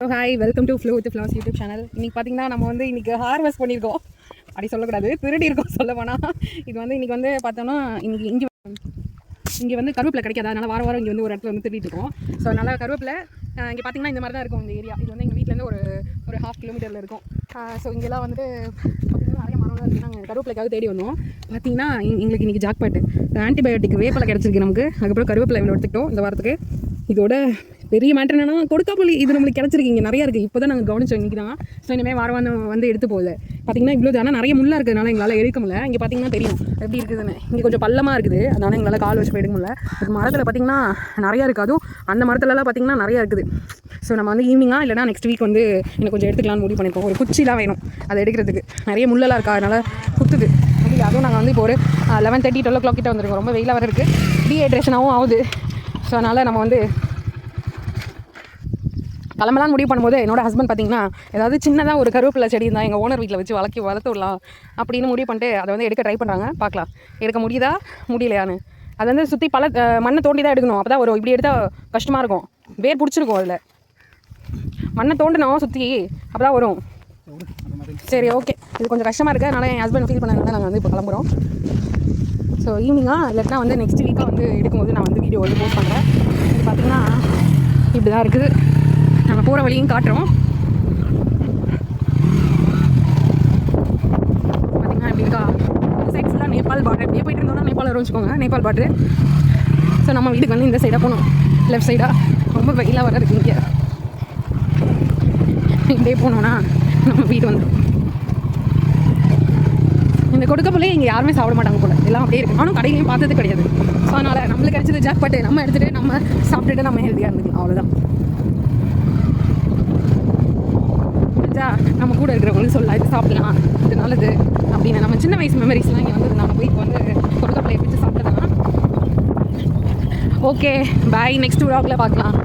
Hi, welcome to flow with flowers YouTube channel. இன்றைக்கி பார்த்தீங்கன்னா நம்ம வந்து இன்றைக்கி ஹார்வெஸ்ட் பண்ணியிருக்கோம். அப்படி சொல்லக்கூடாது, திருடி இருக்கோம் சொல்ல போனால். இது வந்து இன்றைக்கி வந்து பார்த்தோன்னா இங்கே வந்து கருவேப்பிலை கிடைக்காது. அதனால் வாரம் இங்கே வந்து ஒரு இடத்துல வந்து திருடிட்டு இருக்கோம். ஸோ அதனால் கருவேப்பிலை இங்கே பார்த்தீங்கன்னா இந்த மாதிரி தான் இருக்கும் இந்த ஏரியா. இது வந்து எங்கள் வீட்டிலேருந்து ஒரு 1/2 கிலோமீட்டரில் இருக்கும். ஸோ இங்கெல்லாம் வந்து பார்த்திங்கன்னா நிறைய மரம்லாம் இருக்குது. நாங்கள் கருவேப்பிலைக்காக தேடி வந்தோம். பார்த்தீங்கன்னா எங்களுக்கு இன்றைக்கி ஜாக்பாட்டு ஆன்டிபயோட்டிக் வேப்பலை கிடச்சிருக்கு நமக்கு. அதுக்கப்புறம் கருவேப்பிலை இவ்வளோ எடுத்துக்கிட்டோம் இந்த வாரத்துக்கு. இதோட பெரிய மேட்டர் என்னன்னா கொடுக்காப்புளி இது நம்மளுக்கு கிடச்சிருக்கு. இங்கே நிறையா இருக்குது. இப்போ தான் நாங்கள் கவனிச்சோம் இன்றைக்கி தான். ஸோ இனிமேல் வாரம் வந்து எடுத்து போகுது. பார்த்திங்கன்னா இவ்வளோ ஆனால் நிறைய முள்ளாக இருக்கிறதுனால எங்களால் எடுக்க முடியல. இங்கே பார்த்திங்கன்னா தெரியும் எப்படி இருக்குதுன்னு. இங்கே கொஞ்சம் பள்ளமாக இருக்குது, அதனால் எங்களால் கால் வச்சு எடுக்க முடியல. அது மரத்தில் பார்த்திங்கன்னா நிறையா இருக்குது. அதுவும் அந்த மரத்துலலாம் பார்த்திங்கன்னா நிறையா இருக்குது. ஸோ நம்ம வந்து ஈவினிங்காக இல்லைனா நெக்ஸ்ட் வீக் வந்து எனக்கு கொஞ்சம் எடுத்துக்கலாம்னு முடிவு பண்ணியிருக்கோம். ஒரு குச்சிலாம் வேணும் அதை எடுக்கிறதுக்கு. நிறைய முள்ளெல்லாம் இருக்கா, அதனால் குத்துது. அதுவும் நாங்கள் வந்து இப்போ ஒரு 11:30 12 o'clock கிட்ட வந்துருக்கோம். ரொம்ப வெயிலாக வர இருக்குது, டீஹைட்ரேஷனாகவும் ஆகுது. ஸோ அதனால் நம்ம வந்து கிளம்பலான்னு முடிவு பண்ணும்போது என்னோட ஹஸ்பண்ட் பார்த்திங்கன்னா ஏதாவது சின்னதாக ஒரு கருவேப்பிலை செடி இருந்தால் எங்கள் ஓனர் வீட்டில் வச்சு வளர்த்து விடலாம் அப்படின்னு முடிவு பண்ணிட்டு அதை வந்து எடுக்க ட்ரை பண்ணுறாங்க. பார்க்கலாம் எடுக்க முடியுதா முடியலையான்னு. அது வந்து சுற்றி மண்ணை தோண்டி தான் எடுக்கணும். அப்போ தான் வரும். இப்படி எடுத்தால் கஷ்டமாக இருக்கும், வேர் பிடிச்சிருக்கும். அதில் மண்ணை தோண்டணும் சுற்றி, அப்போ தான் வரும். சரி, ஓகே. இது கொஞ்சம் கஷ்டமாக இருக்குது, அதனால் என் ஹஸ்பண்ட் ஃபீல் பண்ணாங்க. நாங்கள் வந்து இப்போ கிளம்புறோம். ஸோ ஈவினிங்காக இல்லைனா வந்து நெக்ஸ்ட் வீக்காக வந்து எடுக்கும்போது நான் வந்து வீடியோ வந்து போஸ்ட் பண்ணுறேன். இது பார்த்திங்கன்னா இப்படி தான் இருக்குது. நாங்கள் போகிற வழியும் காட்டுறோம். பார்த்திங்கன்னா இப்படி இருக்கா. இந்த சைட் ஃபுல்லாக நேபாள் பார்டர். இப்படியே போய்ட்டு இருந்தோம்னா நேபாள் வரும் வச்சுக்கோங்க, நேபாள் பார்டரு. ஸோ நம்ம வீட்டுக்கு வந்து இந்த சைடாக போகணும், லெஃப்ட் சைடாக. ரொம்ப வெயிலாக வர இருக்குது இங்கே. இப்படியே போனோன்னா நம்ம வீடு வந்துடும். இந்த கொடுக்கப்புலே இங்கே யாருமே சாப்பிட மாட்டாங்க போல, எல்லாம் அப்படியே இருக்குது. நானும் கடையிலையும் பார்த்தது கிடையாது. ஸோ அதனால் நம்மளுக்கு கிடச்சது ஜாக்பாட்டு நம்ம எடுத்துகிட்டு நம்ம சாப்பிட்டுட்டு நம்ம ஹெல்த்தியாக இருந்துக்கலாம், அவ்வளோதான். நம்ம கூட இருக்கிறவங்களுக்கு சொல்லலாம் இது சாப்பிடலாம், இது நல்லது அப்படின்னு. நம்ம சின்ன வயசு மெமரிஸ்லாம் இங்கே வந்து நம்ம போய் இப்போ வந்து கொடுக்கப்பிள்ளையை பிடிச்சி சாப்பிட்டதுனா. ஓகே, பாய். நெக்ஸ்ட் vlogல பார்க்கலாம்.